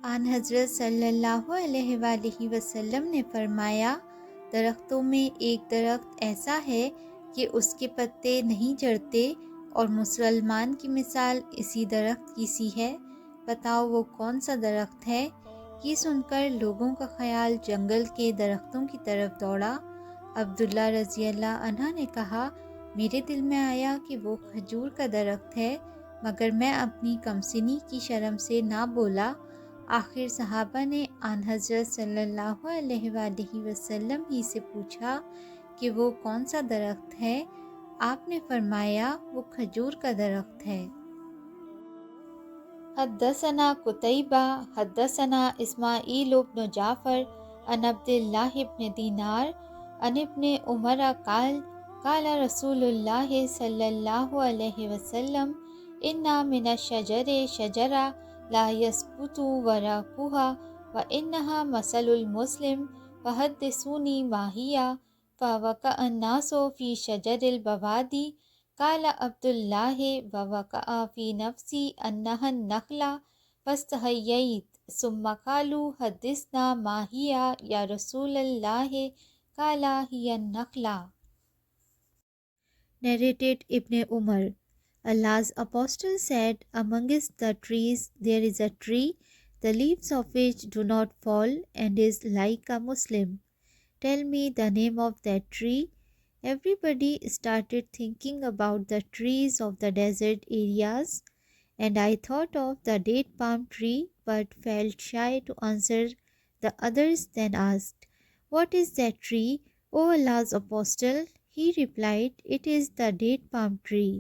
آن حضرت صلی اللہ علیہ وآلہ وسلم نے فرمایا، درختوں میں ایک درخت ایسا ہے کہ اس کے پتے نہیں جھڑتے اور مسلمان کی مثال اسی درخت کی سی ہے، بتاؤ وہ کون سا درخت ہے؟ یہ سن کر لوگوں کا خیال جنگل کے درختوں کی طرف دوڑا۔ عبداللہ رضی اللہ عنہ نے کہا، میرے دل میں آیا کہ وہ کھجور کا درخت ہے، مگر میں اپنی کمسنی کی شرم سے نہ بولا۔ آخر صحابہ نے آن حضرت صلی اللہ علیہ وآلہ وسلم ہی سے پوچھا کہ وہ کون سا درخت ہے؟ آپ نے فرمایا وہ کھجور کا درخت ہے۔ حدثنا قتیبہ حدثنا اسماعیل بن جعفر عن عبداللہ بن دینار عن ابن عمر قال قال رسول اللہ صلی اللہ علیہ وسلم انا من الشجر شجرہ لا يسقط ورقها وانها مثل المسلم فحدثوني ما هي فوقع الناس في شجر البوادی۔ قال عبداللہ ووقع في نفسی انها النخلہ فاستحییت ثم قالوا حدثنا ما هي یا رسول اللہ قال هي النخلہ۔ Narrated Ibn Umar, Allah's Apostle said, amongst the trees there is a tree, the leaves of which do not fall, and is like a Muslim. Tell me the name of that tree. Everybody started thinking about the trees of the desert areas, and I thought of the date palm tree, but felt shy to answer the others, then asked, what is that tree, O Allah's Apostle? He replied, it is the date palm tree.